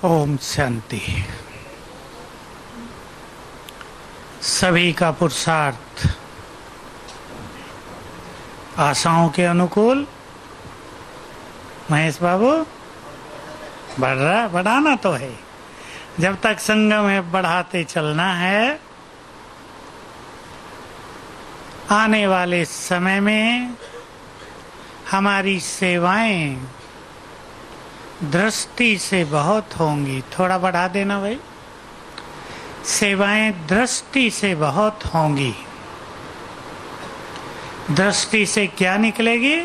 ओम शांति। सभी का पुरुषार्थ आशाओं के अनुकूल। महेश बाबू बढ़ाना तो है, जब तक संगम है बढ़ाते चलना है। आने वाले समय में हमारी सेवाएं दृष्टि से बहुत होंगी। थोड़ा बढ़ा देना भाई। सेवाएं दृष्टि से बहुत होंगी। दृष्टि से क्या निकलेगी?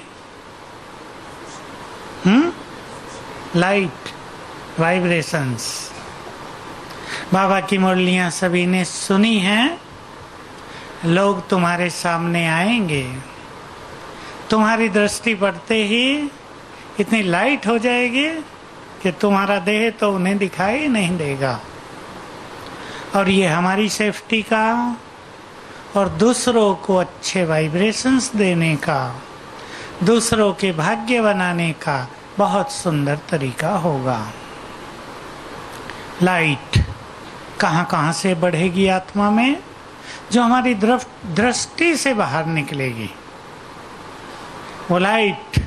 Light, vibrations. बाबा की मुरलियां सभी ने सुनी हैं। लोग तुम्हारे सामने आएंगे, तुम्हारी दृष्टि पड़ते ही इतनी लाइट हो जाएगी कि तुम्हारा देह तो उन्हें दिखाई नहीं देगा। और ये हमारी सेफ्टी का और दूसरों को अच्छे वाइब्रेशंस देने का, दूसरों के भाग्य बनाने का बहुत सुंदर तरीका होगा। लाइट कहाँ कहाँ से बढ़ेगी आत्मा में? जो हमारी दृष्टि से बाहर निकलेगी। वो लाइट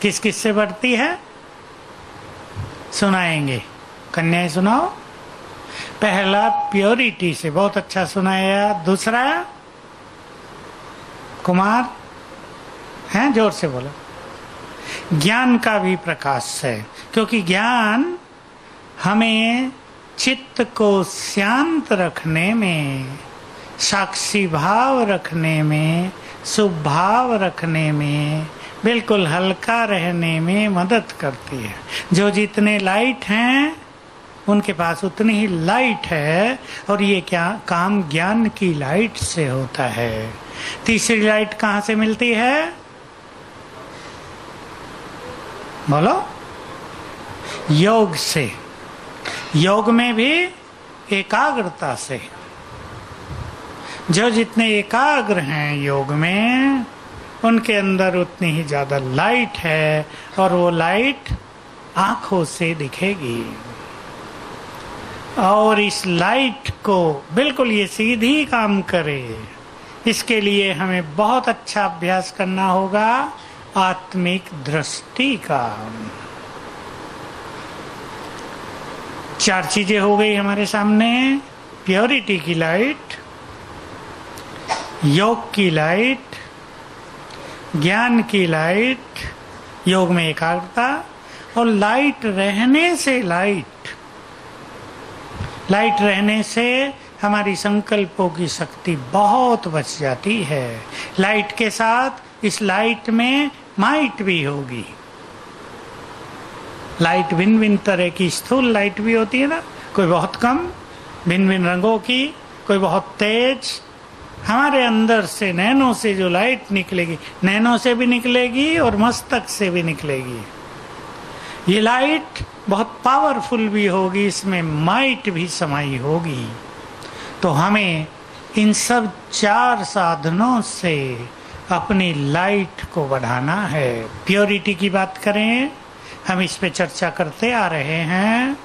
किस किस से बढ़ती है सुनाएंगे। कन्याएं सुनाओ। पहला प्योरिटी से, बहुत अच्छा सुनाया। दूसरा कुमार हैं, जोर से बोलो। ज्ञान का भी प्रकाश है, क्योंकि ज्ञान हमें चित्त को शांत रखने में, साक्षी भाव रखने में, शुभ भाव रखने में, बिल्कुल हल्का रहने में मदद करती है। जो जितने लाइट हैं उनके पास उतनी ही लाइट है, और ये क्या काम ज्ञान की लाइट से होता है। तीसरी लाइट कहाँ से मिलती है? बोलो। योग से। योग में भी एकाग्रता से। जो जितने एकाग्र हैं योग में, उनके अंदर उतनी ही ज्यादा लाइट है, और वो लाइट आंखों से दिखेगी। और इस लाइट को बिल्कुल ये सीधी काम करे, इसके लिए हमें बहुत अच्छा अभ्यास करना होगा आत्मिक दृष्टि का। 4 चीजें हो गई हमारे सामने। प्योरिटी की लाइट, योग की लाइट, ज्ञान की लाइट, योग में एकाग्रता, और लाइट रहने से लाइट रहने से हमारी संकल्पों की शक्ति बहुत बच जाती है। लाइट के साथ इस लाइट में माइट भी होगी। लाइट भिन्न भिन्न तरह की, स्थूल लाइट भी होती है ना, कोई बहुत कम, भिन्न भिन्न रंगों की, कोई बहुत तेज। हमारे अंदर से नैनो से जो लाइट निकलेगी, नैनो से भी निकलेगी और मस्तक से भी निकलेगी। ये लाइट बहुत पावरफुल भी होगी, इसमें माइट भी समाई होगी। तो हमें इन सब 4 साधनों से अपनी लाइट को बढ़ाना है। प्योरिटी की बात करें, हम इस पे चर्चा करते आ रहे हैं।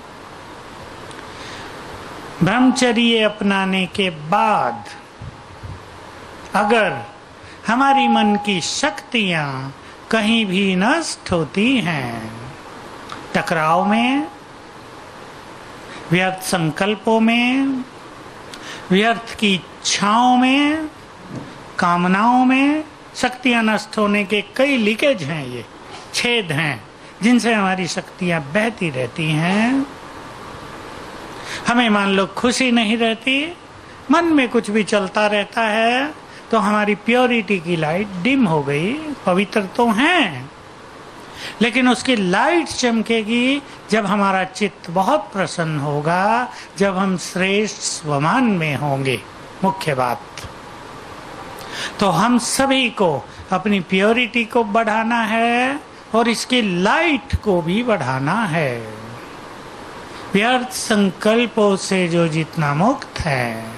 ब्रह्मचर्य अपनाने के बाद अगर हमारी मन की शक्तियां कहीं भी नष्ट होती हैं, टकराव में, व्यर्थ संकल्पों में, व्यर्थ की इच्छाओं में, कामनाओं में, शक्तियां नष्ट होने के कई लीकेज हैं, ये छेद हैं जिनसे हमारी शक्तियां बहती रहती हैं। हमें मान लो खुशी नहीं रहती, मन में कुछ भी चलता रहता है, तो हमारी प्योरिटी की लाइट डिम हो गई। पवित्र तो हैं, लेकिन उसकी लाइट चमकेगी जब हमारा चित्त बहुत प्रसन्न होगा, जब हम श्रेष्ठ स्वमान में होंगे। मुख्य बात तो हम सभी को अपनी प्योरिटी को बढ़ाना है, और इसकी लाइट को भी बढ़ाना है। व्यर्थ संकल्पों से जो जितना मुक्त है,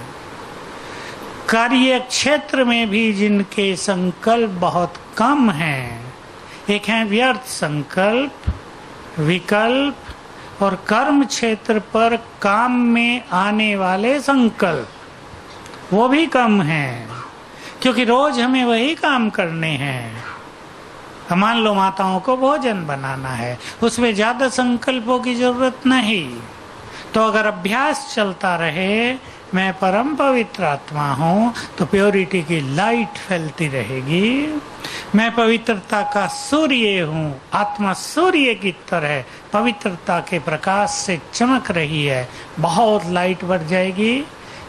कार्य क्षेत्र में भी जिनके संकल्प बहुत कम हैं, एक है व्यर्थ संकल्प, विकल्प और कर्म क्षेत्र पर काम में आने वाले संकल्प वो भी कम है, क्योंकि रोज हमें वही काम करने हैं। मान लो माताओं को भोजन बनाना है, उसमें ज्यादा संकल्पों की जरूरत नहीं। तो अगर अभ्यास चलता रहे, मैं परम पवित्र आत्मा हूँ, तो प्योरिटी की लाइट फैलती रहेगी। मैं पवित्रता का सूर्य हूँ, आत्मा सूर्य की तरह पवित्रता के प्रकाश से चमक रही है, बहुत लाइट बढ़ जाएगी।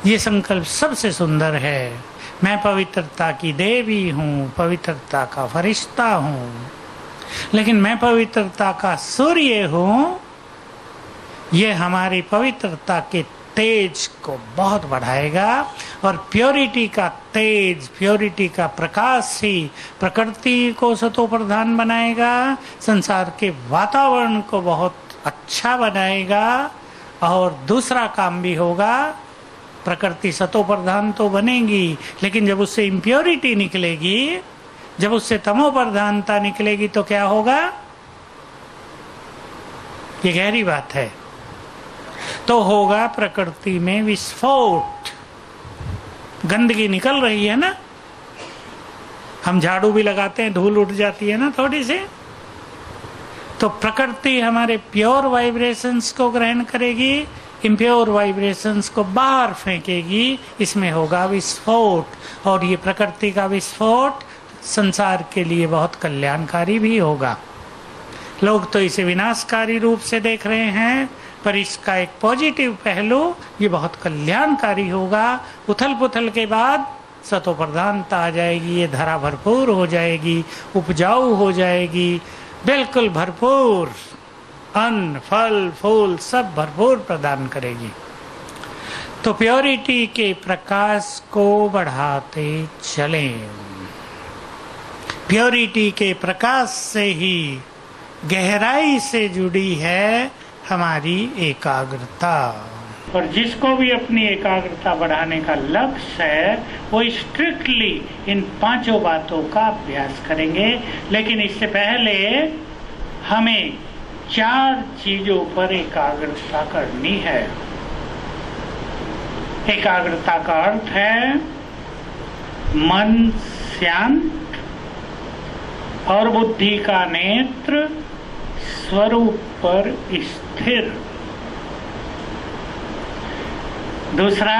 ये संकल्प सबसे सुंदर है। मैं पवित्रता की देवी हूँ, पवित्रता का फरिश्ता हूँ, लेकिन मैं पवित्रता का सूर्य हूँ। ये हमारी पवित्रता के तेज को बहुत बढ़ाएगा, और प्योरिटी का तेज, प्योरिटी का प्रकाश ही प्रकृति को सतो प्रधान बनाएगा, संसार के वातावरण को बहुत अच्छा बनाएगा। और दूसरा काम भी होगा, प्रकृति सतो प्रधान तो बनेगी, लेकिन जब उससे इम्प्योरिटी निकलेगी, जब उससे तमो प्रधानता निकलेगी, तो क्या होगा? ये गहरी बात है। तो होगा प्रकृति में विस्फोट। गंदगी निकल रही है ना, हम झाड़ू भी लगाते हैं, धूल उठ जाती है ना थोड़ी सी, तो प्रकृति हमारे प्योर वाइब्रेशंस को ग्रहण करेगी, इम्प्योर वाइब्रेशंस को बाहर फेंकेगी। इसमें होगा विस्फोट, और ये प्रकृति का विस्फोट संसार के लिए बहुत कल्याणकारी भी होगा। लोग तो इसे विनाशकारी रूप से देख रहे हैं, पर इसका एक पॉजिटिव पहलू, ये बहुत कल्याणकारी होगा। उथल पुथल के बाद सतो प्रधानता आ जाएगी, ये धरा भरपूर हो जाएगी, उपजाऊ हो जाएगी, बिल्कुल भरपूर अन्न फल फूल सब भरपूर प्रदान करेगी। तो प्योरिटी के प्रकाश को बढ़ाते चलें। प्योरिटी के प्रकाश से ही गहराई से जुड़ी है हमारी एकाग्रता। और जिसको भी अपनी एकाग्रता बढ़ाने का लक्ष्य है, वो स्ट्रिक्टली इन पांचों बातों का अभ्यास करेंगे। लेकिन इससे पहले हमें 4 चीजों पर एकाग्रता करनी है। एकाग्रता का अर्थ है मन शांत और बुद्धि का नेत्र स्वरूप पर स्थिर। दूसरा,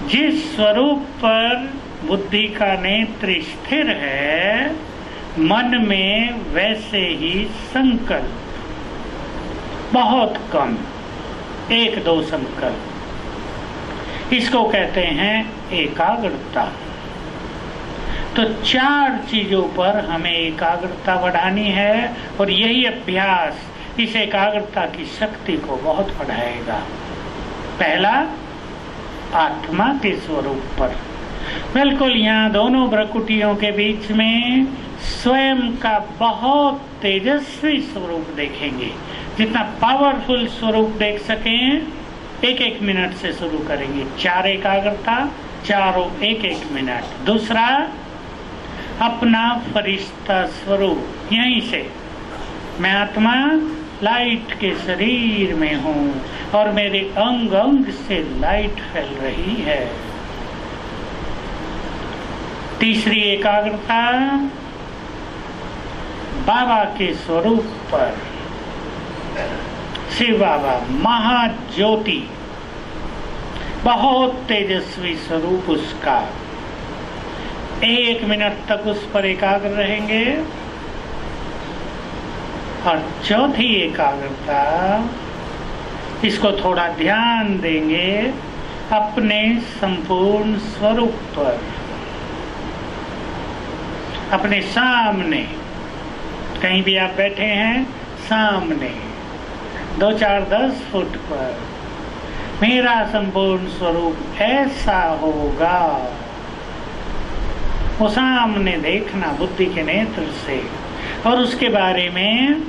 जिस स्वरूप पर बुद्धि का नेत्र स्थिर है, मन में वैसे ही संकल्प बहुत कम, 1-2 संकल्प, इसको कहते हैं एकाग्रता। तो 4 चीजों पर हमें एकाग्रता बढ़ानी है, और यही अभ्यास इस एकाग्रता की शक्ति को बहुत बढ़ाएगा। पहला, आत्मा के स्वरूप पर, बिल्कुल यहाँ दोनों भ्रकुटियों के बीच में स्वयं का बहुत तेजस्वी स्वरूप देखेंगे। जितना पावरफुल स्वरूप देख सकें, 1-1 मिनट से शुरू करेंगे। 4 एकाग्रता, चारों 1-1 मिनट। दूसरा, अपना फरिश्ता स्वरूप, यहीं से मैं आत्मा लाइट के शरीर में हूँ और मेरे अंग अंग से लाइट फैल रही है। तीसरी एकाग्रता, बाबा के स्वरूप पर, शिव बाबा महाज्योति, बहुत तेजस्वी स्वरूप उसका, 1 मिनट तक उस पर एकाग्र रहेंगे। और चौथी एकाग्रता, इसको थोड़ा ध्यान देंगे अपने संपूर्ण स्वरूप पर, अपने सामने, कहीं भी आप बैठे हैं, सामने 2-4-10 फुट पर मेरा संपूर्ण स्वरूप ऐसा होगा, वो सामने देखना बुद्धि के नेत्र से, और उसके बारे में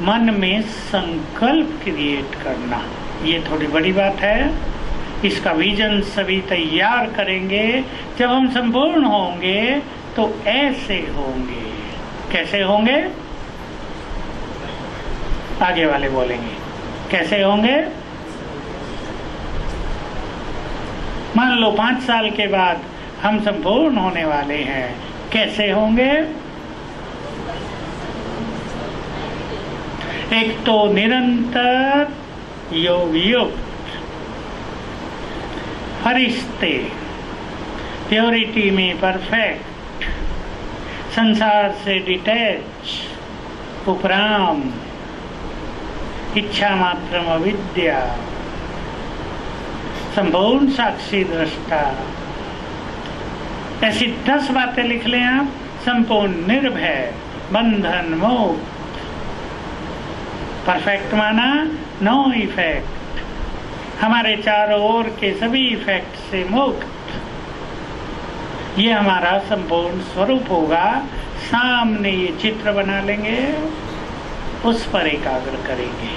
मन में संकल्प क्रिएट करना। ये थोड़ी बड़ी बात है, इसका विजन सभी तैयार करेंगे। जब हम संपूर्ण होंगे तो ऐसे होंगे। कैसे होंगे? आगे वाले बोलेंगे। कैसे होंगे? मान लो 5 साल के बाद हम संपूर्ण होने वाले हैं, कैसे होंगे? एक तो निरंतर योग युक्त फरिश्ते, प्योरिटी में परफेक्ट, संसार से डिटैच, उपराम, इच्छा मात्रम अविद्या, संपूर्ण साक्षी दृष्टा। ऐसी 10 बातें लिख लें आप। संपूर्ण निर्भय, बंधन मुक्त, परफेक्ट माना नो इफेक्ट, हमारे चारों ओर के सभी इफेक्ट से मुक्त। ये हमारा संपूर्ण स्वरूप होगा। सामने ये चित्र बना लेंगे, उस पर एकाग्र करेंगे।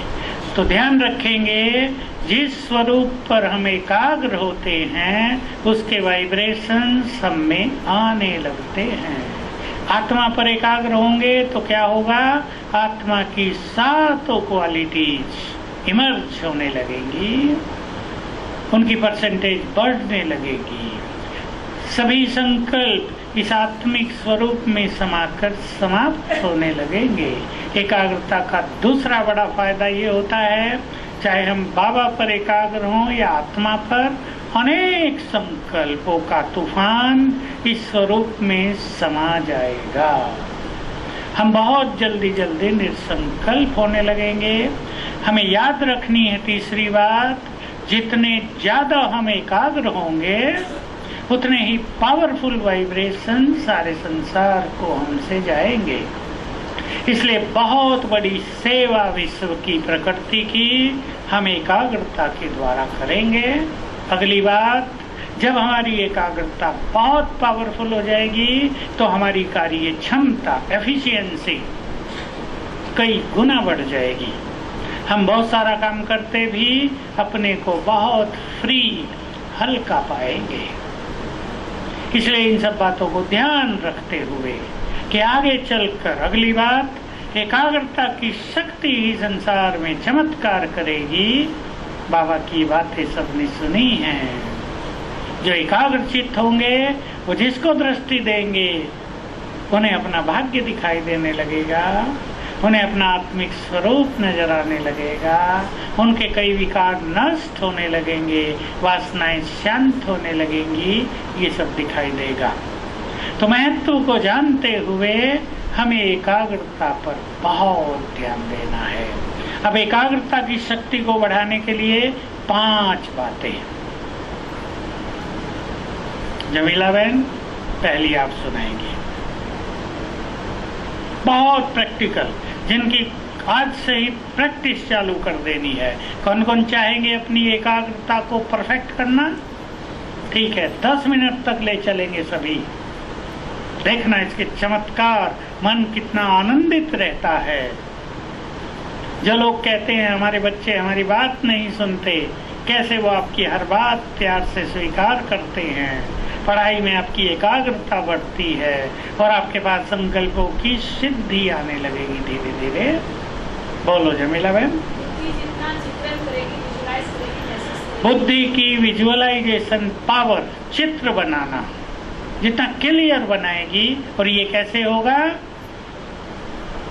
तो ध्यान रखेंगे, जिस स्वरूप पर हम एकाग्र होते हैं उसके वाइब्रेशन सब में आने लगते हैं। आत्मा पर एकाग्र होंगे तो क्या होगा? आत्मा की 7 क्वालिटीज इमर्ज होने लगेंगी, उनकी परसेंटेज बढ़ने लगेगी। सभी संकल्प इस आत्मिक स्वरूप में समाकर समाप्त होने लगेंगे। एकाग्रता का दूसरा बड़ा फायदा ये होता है, चाहे हम बाबा पर एकाग्र हों या आत्मा पर, अनेक संकल्पों का तूफान इस स्वरूप में समा जाएगा। हम बहुत जल्दी जल्दी निसंकल्प होने लगेंगे। हमें याद रखनी है तीसरी बात, जितने ज्यादा हम एकाग्र होंगे उतने ही पावरफुल वाइब्रेशन सारे संसार को हमसे जाएंगे। इसलिए बहुत बड़ी सेवा विश्व की प्रकृति की हम एकाग्रता के द्वारा करेंगे। अगली बात, जब हमारी एकाग्रता बहुत पावरफुल हो जाएगी तो हमारी कार्य क्षमता, एफिशिएंसी कई गुना बढ़ जाएगी। हम बहुत सारा काम करते भी अपने को बहुत फ्री, हल्का पाएंगे। इसलिए इन सब बातों को ध्यान रखते हुए कि आगे चलकर, अगली बात, एकाग्रता की शक्ति ही संसार में चमत्कार करेगी। बाबा की बातें सबने सुनी हैं। जो एकाग्रचित्त होंगे वो जिसको दृष्टि देंगे उन्हें अपना भाग्य दिखाई देने लगेगा, उन्हें अपना आत्मिक स्वरूप नजर आने लगेगा, उनके कई विकार नष्ट होने लगेंगे, वासनाएं शांत होने लगेंगी, ये सब दिखाई देगा। तो महत्व को जानते हुए हमें एकाग्रता पर बहुत ध्यान देना है। अब एकाग्रता की शक्ति को बढ़ाने के लिए 5 बातें। जमीला बहन पहली आप सुनाएंगी, बहुत प्रैक्टिकल, जिनकी आज से ही प्रैक्टिस चालू कर देनी है। कौन कौन चाहेंगे अपनी एकाग्रता को परफेक्ट करना? ठीक है, 10 मिनट तक ले चलेंगे सभी। देखना इसके चमत्कार, मन कितना आनंदित रहता है। जो लोग कहते हैं हमारे बच्चे हमारी बात नहीं सुनते, कैसे वो आपकी हर बात प्यार से स्वीकार करते हैं। पढ़ाई में आपकी एकाग्रता बढ़ती है और आपके पास संकल्पों की सिद्धि आने लगेगी धीरे धीरे। बोलो जमीला बहन। बुद्धि की विजुअलाइजेशन पावर, चित्र बनाना जितना क्लियर बनाएगी। और ये कैसे होगा?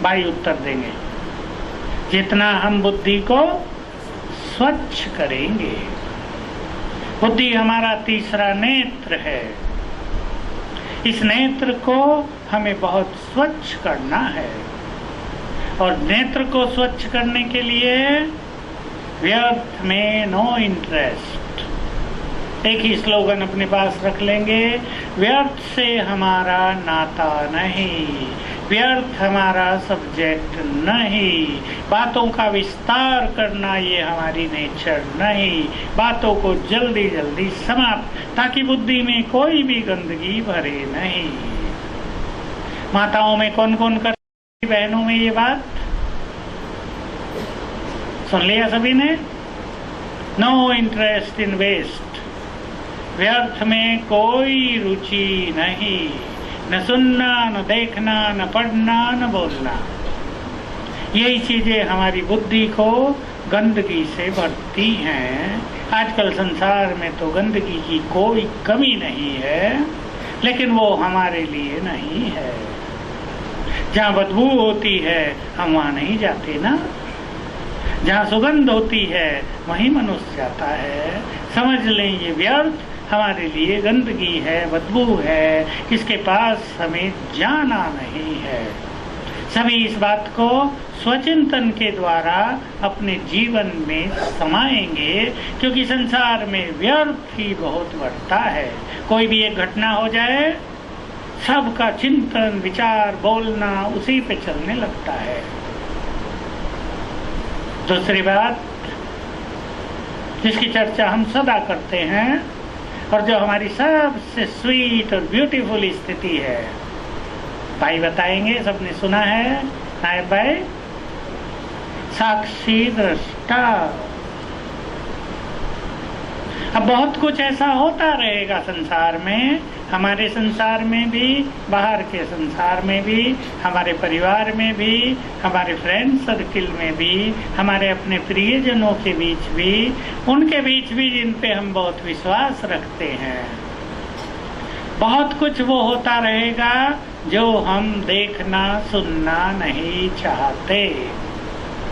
भाई उत्तर देंगे, जितना हम बुद्धि को स्वच्छ करेंगे। बुद्धि हमारा तीसरा नेत्र है। इस नेत्र को हमें बहुत स्वच्छ करना है। और नेत्र को स्वच्छ करने के लिए व्यर्थ में नो इंटरेस्ट, एक ही स्लोगन अपने पास रख लेंगे, व्यर्थ से हमारा नाता नहीं, व्यर्थ हमारा सब्जेक्ट नहीं, बातों का विस्तार करना ये हमारी नेचर नहीं, बातों को जल्दी जल्दी समाप्त, ताकि बुद्धि में कोई भी गंदगी भरे नहीं। माताओं में कौन कौन करती, बहनों में ये बात सुन लिया सभी ने? नो इंटरेस्ट इन वेस्ट, व्यर्थ में कोई रुचि नहीं, न सुनना, न देखना, न पढ़ना, न बोलना। यही चीजें हमारी बुद्धि को गंदगी से भरती हैं। आजकल संसार में तो गंदगी की कोई कमी नहीं है, लेकिन वो हमारे लिए नहीं है। जहाँ बदबू होती है हम वहाँ नहीं जाते ना, जहाँ सुगंध होती है वहीं मनुष्य जाता है। समझ लें ये व्यर्थ हमारे लिए गंदगी है, बदबू है, इसके पास हमें जाना नहीं है। सभी इस बात को स्वचिंतन के द्वारा अपने जीवन में समाएंगे, क्योंकि संसार में व्यर्थ ही बहुत बढ़ता है। कोई भी एक घटना हो जाए, सबका चिंतन विचार बोलना उसी पे चलने लगता है। दूसरी बात जिसकी चर्चा हम सदा करते हैं और जो हमारी सबसे स्वीट और ब्यूटीफुल स्थिति है, भाई बताएंगे, सबने सुना है नायब भाई, साक्षी दृष्टा। अब बहुत कुछ ऐसा होता रहेगा संसार में, हमारे संसार में भी, बाहर के संसार में भी, हमारे परिवार में भी, हमारे फ्रेंड सर्किल में भी, हमारे अपने प्रियजनों के बीच भी, उनके बीच भी जिन पे हम बहुत विश्वास रखते हैं। बहुत कुछ वो होता रहेगा जो हम देखना सुनना नहीं चाहते।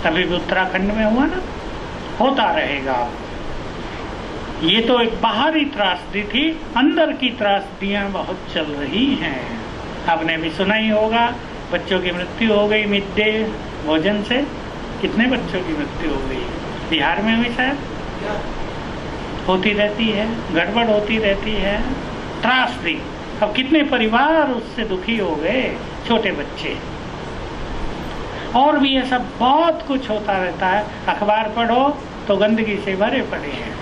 तभी भी उत्तराखंड में हुआ ना, होता रहेगा। ये तो एक बाहरी त्रासदी थी, अंदर की त्रासदियां बहुत चल रही हैं। आपने भी सुना ही होगा, बच्चों की मृत्यु हो गई मिड डे भोजन से। कितने बच्चों की मृत्यु हो गई? बिहार में भी शायद होती रहती है, गड़बड़ होती रहती है, त्रासदी। अब कितने परिवार उससे दुखी हो गए, छोटे बच्चे। और भी ऐसा बहुत कुछ होता रहता है। अखबार पढ़ो तो गंदगी से भरे पड़े हैं।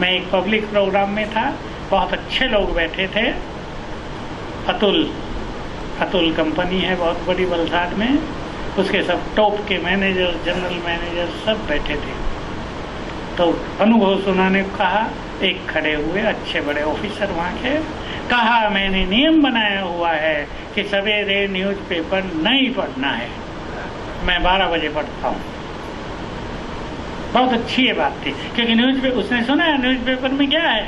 मैं एक पब्लिक प्रोग्राम में था, बहुत अच्छे लोग बैठे थे। अतुल कंपनी है बहुत बड़ी वलसाड में, उसके सब टॉप के मैनेजर, जनरल मैनेजर सब बैठे थे। तो अनुभव सुनाने को कहा, एक खड़े हुए अच्छे बड़े ऑफिसर वहाँ के, कहा मैंने नियम बनाया हुआ है कि सवेरे न्यूज़पेपर नहीं पढ़ना है, मैं 12 बजे पढ़ता हूँ। बहुत अच्छी ये बात थी, क्योंकि न्यूज़ पे उसने सुना है न्यूज़पेपर में क्या है,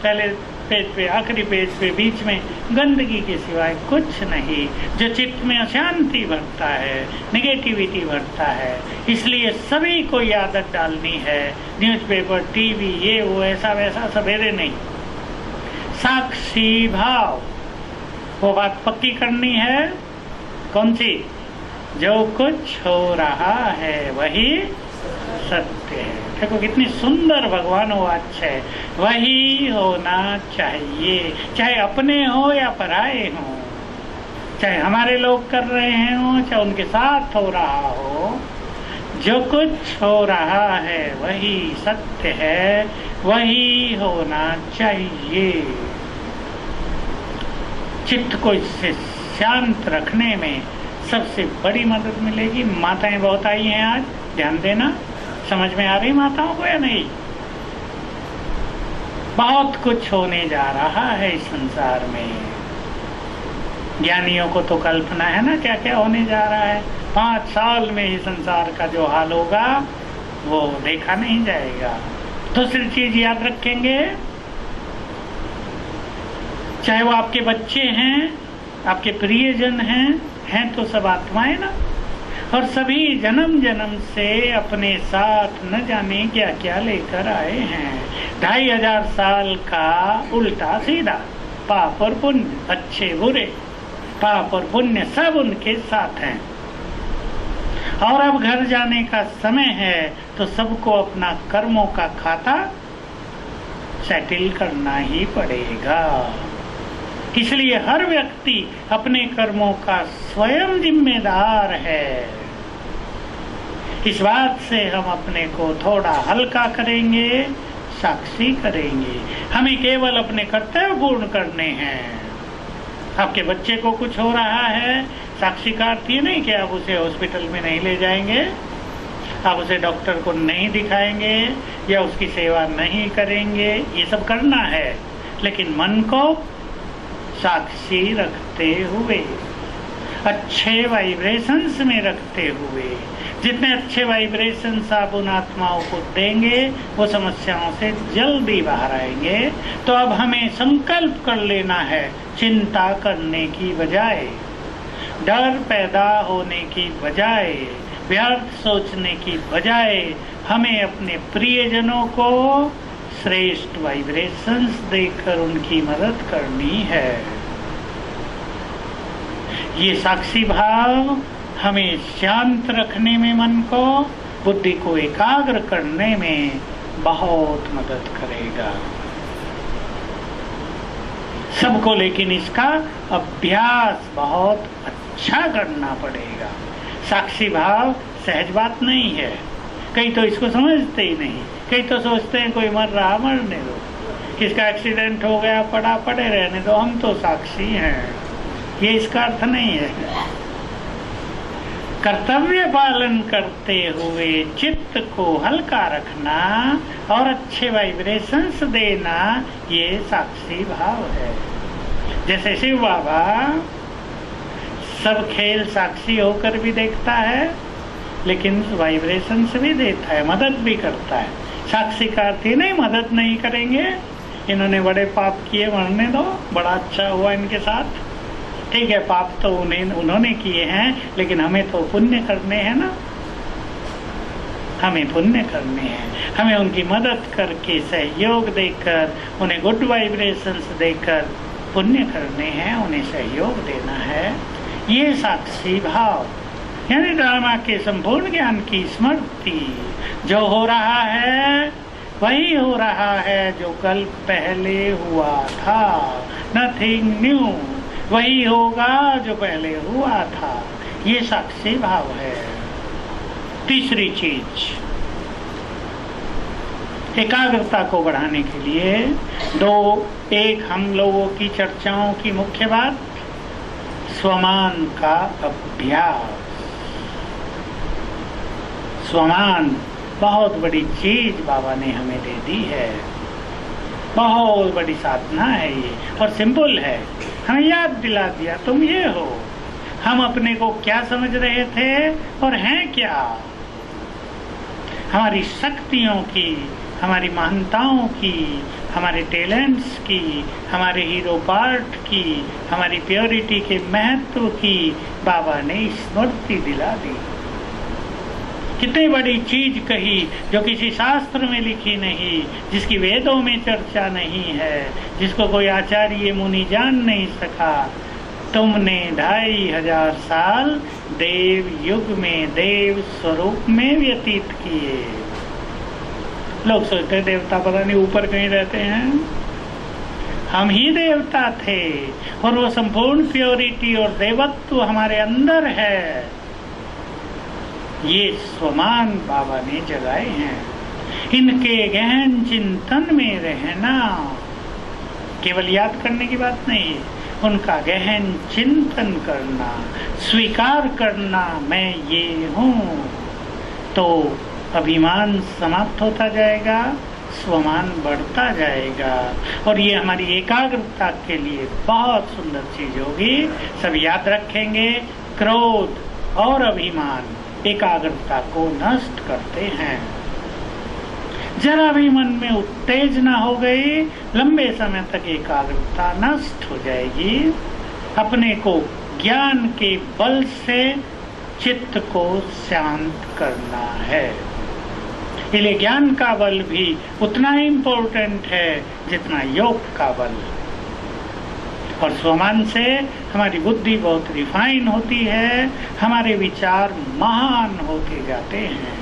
पहले पेज पे, आखिरी पेज पे, बीच में गंदगी के सिवाय कुछ नहीं, जो चित्त में अशांति भरता है, नेगेटिविटी भरता है। इसलिए सभी को ये आदत डालनी है, न्यूज़पेपर, टीवी, ये वो ऐसा वैसा सवेरे नहीं। साक्षी भाव, वो बात पक्की करनी है। कौन सी? जो कुछ हो रहा है वही सत्य है। देखो कितनी सुंदर भगवान वाच है, वही होना चाहिए, चाहे अपने हो या पराए हो, चाहे हमारे लोग कर रहे हो, चाहे उनके साथ हो रहा हो। जो कुछ हो रहा है वही सत्य है, वही होना चाहिए। चित्त को इससे शांत रखने में सबसे बड़ी मदद मिलेगी। माताएं बहुत आई हैं आज, ध्यान देना। समझ में आ रही माताओं को या नहीं? बहुत कुछ होने जा रहा है इस संसार में। ज्ञानियों को तो कल्पना है ना क्या क्या होने जा रहा है। 5 साल में ही संसार का जो हाल होगा वो देखा नहीं जाएगा। दूसरी चीज याद रखेंगे, चाहे वो आपके बच्चे हैं, आपके प्रियजन हैं तो सब आत्माएं ना, और सभी जन्म जन्म से अपने साथ न जाने क्या क्या लेकर आए हैं। 2500 साल का उल्टा सीधा, पाप और पुण्य, अच्छे बुरे, पाप और पुण्य सब उनके साथ हैं। और अब घर जाने का समय है तो सबको अपना कर्मों का खाता सेटल करना ही पड़ेगा। इसलिए हर व्यक्ति अपने कर्मों का स्वयं जिम्मेदार है। इस बात से हम अपने को थोड़ा हल्का करेंगे, साक्षी करेंगे। हमें केवल अपने कर्तव्य पूर्ण करने हैं। आपके बच्चे को कुछ हो रहा है, साक्षी का अर्थ ये नहीं कि आप उसे हॉस्पिटल में नहीं ले जाएंगे, आप उसे डॉक्टर को नहीं दिखाएंगे या उसकी सेवा नहीं करेंगे। ये सब करना है, लेकिन मन को साक्षी रखते हुए। अच्छे वाइब्रेशंस में रखते हुए, जितने अच्छे वाइब्रेशंस आप उन आत्माओं को देंगे वो समस्याओं से जल्दी बाहर आएंगे। तो अब हमें संकल्प कर लेना है, चिंता करने की बजाय, डर पैदा होने की बजाय, व्यर्थ सोचने की बजाय हमें अपने प्रियजनों को श्रेष्ठ वाइब्रेशंस देकर उनकी मदद करनी है। ये साक्षी भाव हमें शांत रखने में, मन को, बुद्धि को एकाग्र करने में बहुत मदद करेगा सबको। लेकिन इसका अभ्यास बहुत अच्छा करना पड़ेगा। साक्षी भाव सहज बात नहीं है। कई तो इसको समझते ही नहीं, कई तो सोचते हैं कोई मर रहा मरने दो, किसका एक्सीडेंट हो गया पड़ा पड़े रहने दो, हम तो साक्षी हैं। ये इसका अर्थ नहीं है। कर्तव्य पालन करते हुए चित्त को हल्का रखना और अच्छे वाइब्रेशंस देना, ये साक्षी भाव है। जैसे शिव बाबा सब खेल साक्षी होकर भी देखता है, लेकिन वाइब्रेशंस भी देता है, मदद भी करता है। साक्षी का अर्थ ही नहीं मदद नहीं करेंगे, इन्होंने बड़े पाप किए मरने दो, बड़ा अच्छा हुआ इनके साथ, ठीक है पाप तो उन्होंने किए हैं, लेकिन हमें तो पुण्य करने हैं ना, हमें पुण्य करने हैं। हमें उनकी मदद करके, सहयोग देकर, उन्हें गुड वाइब्रेशंस देकर पुण्य करने हैं, उन्हें सहयोग देना है। ये साक्षी भाव यानी ड्रामा के संपूर्ण ज्ञान की स्मृति। जो हो रहा है वही हो रहा है जो कल पहले हुआ था, नथिंग न्यू। वही होगा जो पहले हुआ था, ये साक्षी भाव है। तीसरी चीज, एकाग्रता को बढ़ाने के लिए एक हम लोगों की चर्चाओं की मुख्य बात, स्वमान का अभ्यास। स्वमान बहुत बड़ी चीज बाबा ने हमें दे दी है, बहुत बड़ी साधना है ये, और सिंपल है। हमें याद दिला दिया तुम ये हो। हम अपने को क्या समझ रहे थे और हैं क्या? हमारी शक्तियों की, हमारी महानताओं की, हमारे टैलेंट्स की, हमारे हीरो पार्ट की, हमारी प्योरिटी के महत्व की बाबा ने स्मृति दिला दी। कितनी बड़ी चीज कही जो किसी शास्त्र में लिखी नहीं, जिसकी वेदों में चर्चा नहीं है, जिसको कोई आचार्य मुनि जान नहीं सका। तुमने 2500 साल देव युग में, देव स्वरूप में व्यतीत किए। लोग सोचते देवता पता नहीं ऊपर कहीं रहते हैं, हम ही देवता थे, और वो संपूर्ण प्योरिटी और देवत्व हमारे अंदर है। ये स्वमान बाबा ने जगाए हैं। इनके गहन चिंतन में रहना, केवल याद करने की बात नहीं, उनका गहन चिंतन करना, स्वीकार करना मैं ये हूँ, तो अभिमान समाप्त होता जाएगा, स्वमान बढ़ता जाएगा, और ये हमारी एकाग्रता के लिए बहुत सुंदर चीज होगी। सब याद रखेंगे, क्रोध और अभिमान एकाग्रता को नष्ट करते हैं। जरा भी मन में उत्तेजना हो गई, लंबे समय तक एकाग्रता नष्ट हो जाएगी। अपने को ज्ञान के बल से चित्त को शांत करना है। इसलिए ज्ञान का बल भी उतना ही इम्पोर्टेंट है जितना योग का बल। और स्वमान से हमारी बुद्धि बहुत रिफाइन होती है, हमारे विचार महान होते जाते हैं।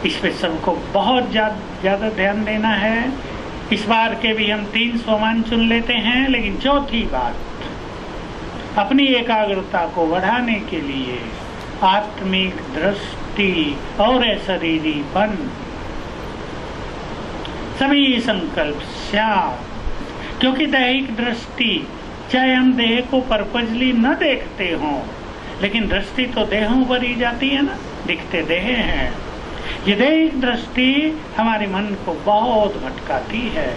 इस पे सबको बहुत ज्यादा ध्यान देना है। इस बार के भी हम 3 स्वमान चुन लेते हैं, लेकिन चौथी बात, अपनी एकाग्रता को बढ़ाने के लिए आत्मिक दृष्टि और शरीरीपन, सभी संकल्प श्याम। क्योंकि दैहिक दृष्टि, चाहे हम देह को पर्पजली न देखते हों, लेकिन दृष्टि तो देहों पर ही जाती है ना, दिखते देह हैं। ये दैहिक दृष्टि हमारे मन को बहुत भटकाती है।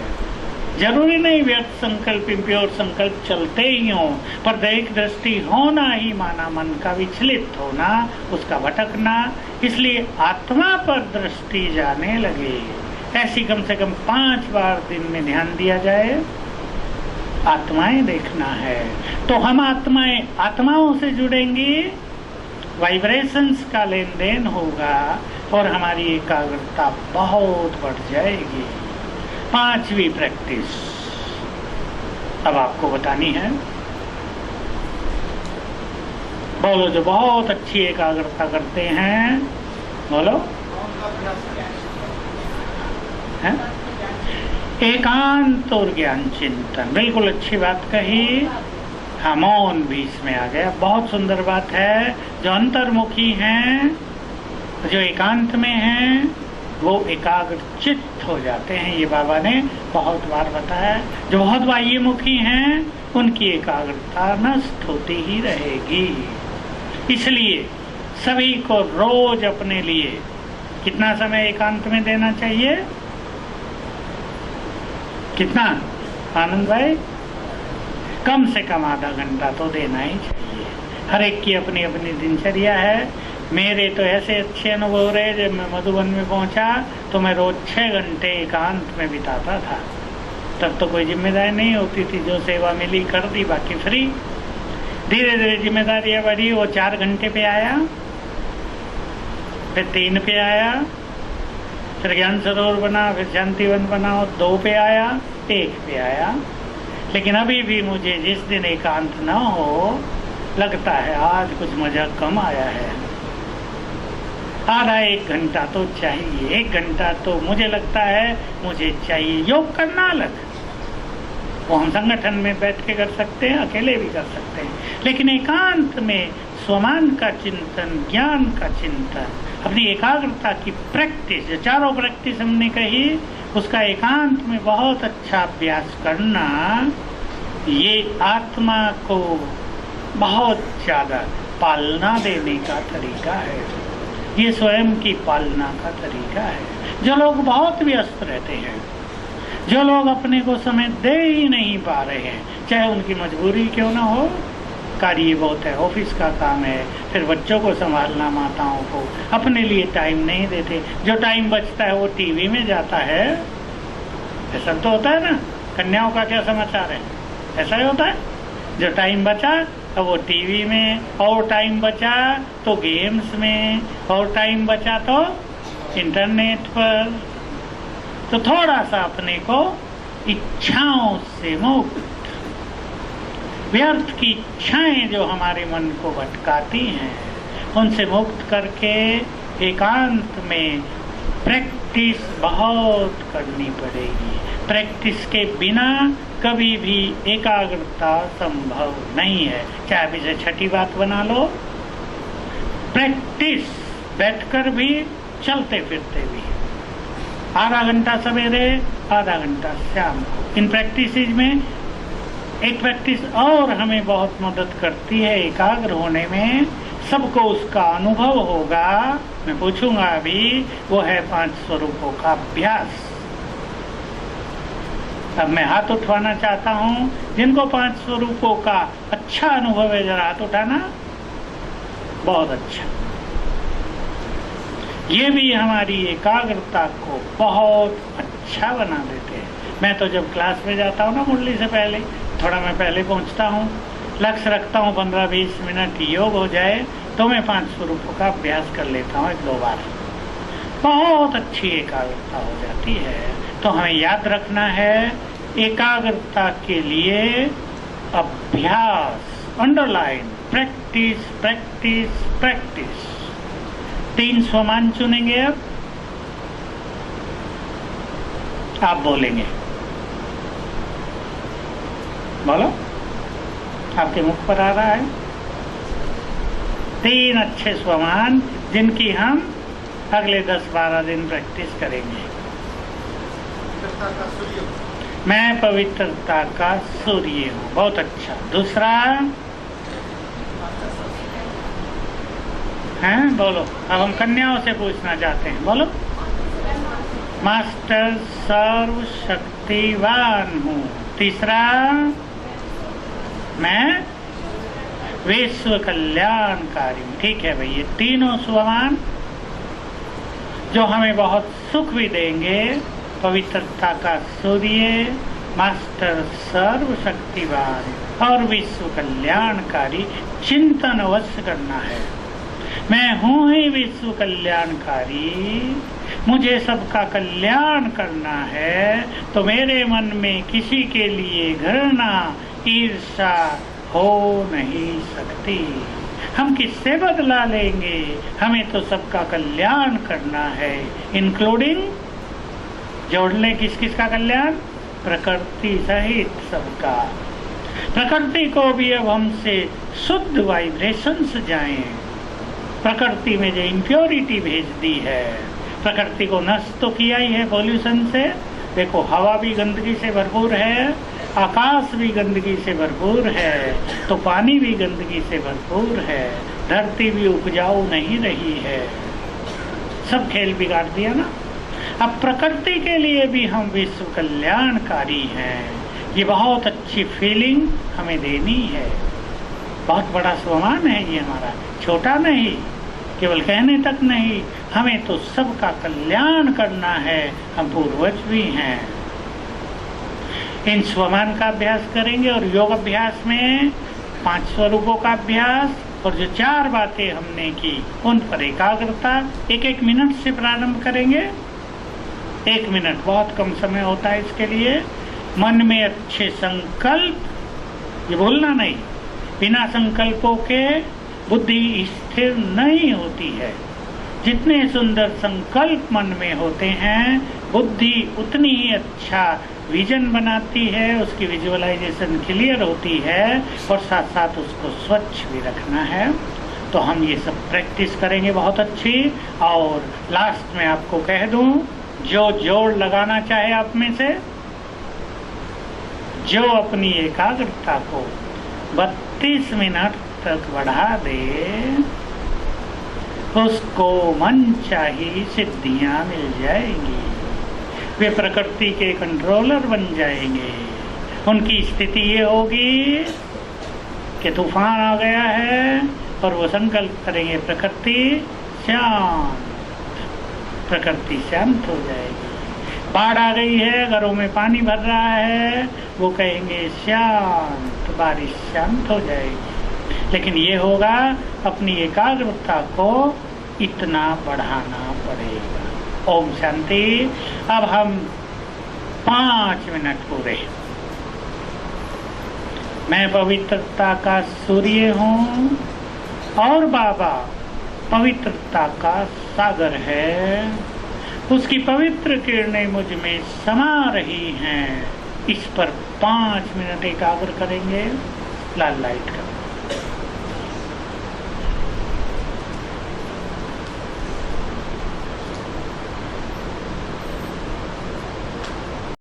जरूरी नहीं व्यर्थ संकल्प इम्प्योर संकल्प चलते ही हों, पर दैहिक दृष्टि होना ही माना मन का विचलित होना, उसका भटकना। इसलिए आत्मा पर दृष्टि जाने लगे। ऐसी कम से कम 5 बार दिन में ध्यान दिया जाए। आत्माएं देखना है तो हम आत्माओं से जुड़ेंगे, वाइब्रेशंस का लेन देन होगा और हमारी एकाग्रता बहुत बढ़ जाएगी। 5वीं प्रैक्टिस अब आपको बतानी है। बोलो जो बहुत अच्छी एकाग्रता करते हैं, बोलो। है? एकांत और ज्ञान चिंतन, बिल्कुल अच्छी बात कही। हाँ, मौन भी इसमें आ गया, बहुत सुंदर बात है। जो अंतर्मुखी हैं, जो एकांत में हैं, वो एकाग्र चित्त हो जाते हैं। ये बाबा ने बहुत बार बताया। जो बहुत बाह्यमुखी हैं, उनकी एकाग्रता नष्ट होती ही रहेगी। इसलिए सभी को रोज अपने लिए कितना समय एकांत में देना चाहिए? कितना आनंद भाई? कम से कम आधा घंटा तो देना ही चाहिए। हर एक की अपनी अपनी दिनचर्या है। मेरे तो ऐसे अच्छे अनुभव रहे, जब मैं मधुबन में पहुंचा तो मैं रोज 6 घंटे एकांत में बिताता था। तब तो कोई जिम्मेदारी नहीं होती थी, जो सेवा मिली कर दी, बाकी फ्री। धीरे धीरे जिम्मेदारियां बढ़ी, वो 4 घंटे पे आया, फिर 3 पे आया, फिर ज्ञान सरोवर बना, फिर शांतिवन बना, 2 पे आया, 1 पे आया। लेकिन अभी भी मुझे जिस दिन एकांत न हो, लगता है आज कुछ मजा कम आया है। आधा 1 घंटा तो चाहिए। 1 घंटा तो मुझे लगता है मुझे चाहिए। योग करना अलग, वो हम संगठन में बैठ के कर सकते हैं, अकेले भी कर सकते हैं। लेकिन एकांत में स्वमान का चिंतन, ज्ञान का चिंतन, अपनी एकाग्रता की प्रैक्टिस, जो चारों प्रैक्टिस हमने कही, उसका एकांत में बहुत अच्छा अभ्यास करना, ये आत्मा को बहुत ज्यादा पालना देने का तरीका है। ये स्वयं की पालना का तरीका है। जो लोग बहुत व्यस्त रहते हैं, जो लोग अपने को समय दे ही नहीं पा रहे हैं, चाहे उनकी मजबूरी क्यों ना हो, कार्य बहुत है, ऑफिस का काम है, फिर बच्चों को संभालना, माताओं को, अपने लिए टाइम नहीं देते। जो टाइम बचता है वो टीवी में जाता है। ऐसा तो होता है ना। कन्याओं का क्या समाचार है? ऐसा ही होता है। जो टाइम बचा अब वो टीवी में, और टाइम बचा तो गेम्स में, और टाइम बचा तो इंटरनेट पर। तो थोड़ा सा अपने को इच्छाओं से मुक्त, व्यर्थ की इच्छाएं जो हमारे मन को भटकाती हैं, उनसे मुक्त करके एकांत में प्रैक्टिस बहुत करनी पड़ेगी। प्रैक्टिस के बिना कभी भी एकाग्रता संभव नहीं है। चाहे आप इसे छठी बात बना लो, प्रैक्टिस बैठकर भी, चलते फिरते भी, आधा घंटा सवेरे, आधा घंटा शाम को। इन प्रैक्टिस में एक प्रैक्टिस और हमें बहुत मदद करती है एकाग्र होने में, सबको उसका अनुभव होगा, मैं पूछूंगा अभी, वो है 5 स्वरूपों का अभ्यास। अब मैं हाथ उठवाना चाहता हूँ, जिनको 5 स्वरूपों का अच्छा अनुभव है, जरा हाथ उठाना। बहुत अच्छा। ये भी हमारी एकाग्रता को बहुत अच्छा बना देते हैं। मैं तो जब क्लास में जाता हूँ ना, मुरली से पहले थोड़ा मैं पहले पहुँचता हूँ, लक्ष्य रखता हूँ 15-20 मिनट योग हो जाए, तो मैं 5 स्वरूपों का अभ्यास कर लेता हूँ 1-2 बार। बहुत अच्छी एकाग्रता हो जाती है। तो हमें याद रखना है, एकाग्रता के लिए अभ्यास, अंडरलाइन, प्रैक्टिस प्रैक्टिस प्रैक्टिस। 3 स्वमान चुनेंगे। अब आप बोलेंगे, बोलो, आपके मुख पर आ रहा है। 3 अच्छे स्वमान जिनकी हम अगले 10-12 दिन प्रैक्टिस करेंगे। मैं पवित्रता का सूर्य हूँ। बहुत अच्छा। दूसरा है, बोलो। अब हम कन्याओं से पूछना चाहते हैं, बोलो। मास्टर सर्व शक्तिवान हूँ। तीसरा, मैं विश्व कल्याणकारी हूँ। ठीक है भाई, ये तीनों स्वमान जो हमें बहुत सुख भी देंगे, पवित्रता का सूर्य, मास्टर सर्व शक्तिवान और विश्व कल्याणकारी, चिंतन अवश्य करना है। मैं हूँ ही विश्व कल्याणकारी, मुझे सबका कल्याण करना है, तो मेरे मन में किसी के लिए घृणा ईर्ष्या हो नहीं सकती। हम किससे बदला लेंगे? हमें तो सबका कल्याण करना है, इंक्लूडिंग, जोड़ लें किस किस का कल्याण? प्रकृति सहित सबका। प्रकृति को भी अब हमसे शुद्ध वाइब्रेशंस जाएं। प्रकृति में जो इम्प्योरिटी भेज दी है, प्रकृति को नष्ट तो किया ही है पॉल्यूशन से। देखो, हवा भी गंदगी से भरपूर है, आकाश भी गंदगी से भरपूर है, तो पानी भी गंदगी से भरपूर है, धरती भी उपजाऊ नहीं रही है, सब खेल बिगाड़ दिया ना। अब प्रकृति के लिए भी हम विश्व कल्याणकारी हैं, ये बहुत अच्छी फीलिंग हमें देनी है। बहुत बड़ा स्वमान है ये हमारा, छोटा नहीं, केवल कहने तक नहीं, हमें तो सबका कल्याण करना है, हम पूर्वज भी हैं। इन स्वमान का अभ्यास करेंगे और योग अभ्यास में 5 स्वरूपों का अभ्यास और जो 4 बातें हमने की उन पर एकाग्रता। 1-1 मिनट से प्रारंभ करेंगे। 1 मिनट बहुत कम समय होता है इसके लिए। मन में अच्छे संकल्प, ये भूलना नहीं, बिना संकल्पों के बुद्धि स्थिर नहीं होती है। जितने सुंदर संकल्प मन में होते हैं, बुद्धि उतनी ही अच्छा विजन बनाती है, उसकी विजुअलाइजेशन क्लियर होती है और साथ साथ उसको स्वच्छ भी रखना है। तो हम ये सब प्रैक्टिस करेंगे बहुत अच्छी। और लास्ट में आपको कह दूं, जो जोड़ लगाना चाहे आप में से, जो अपनी एकाग्रता को 32 मिनट तक बढ़ा दे, उसको मनचाही सिद्धियां मिल जाएंगी। वे प्रकृति के कंट्रोलर बन जाएंगे। उनकी स्थिति ये होगी कि तूफान आ गया है और वो संकल्प करेंगे प्रकृति शांत, प्रकृति शांत हो जाएगी। बाढ़ आ गई है, घरों में पानी भर रहा है, वो कहेंगे शांत, बारिश शांत हो जाएगी। लेकिन ये होगा, अपनी एकाग्रता को इतना बढ़ाना पड़ेगा। ओम शांति। अब हम 5 मिनट पूरे। मैं पवित्रता का सूर्य हूँ और बाबा पवित्रता का सागर है, उसकी पवित्र किरणें मुझ में समा रही हैं। इस पर 5 मिनट एकाग्र करेंगे। लाल लाइट का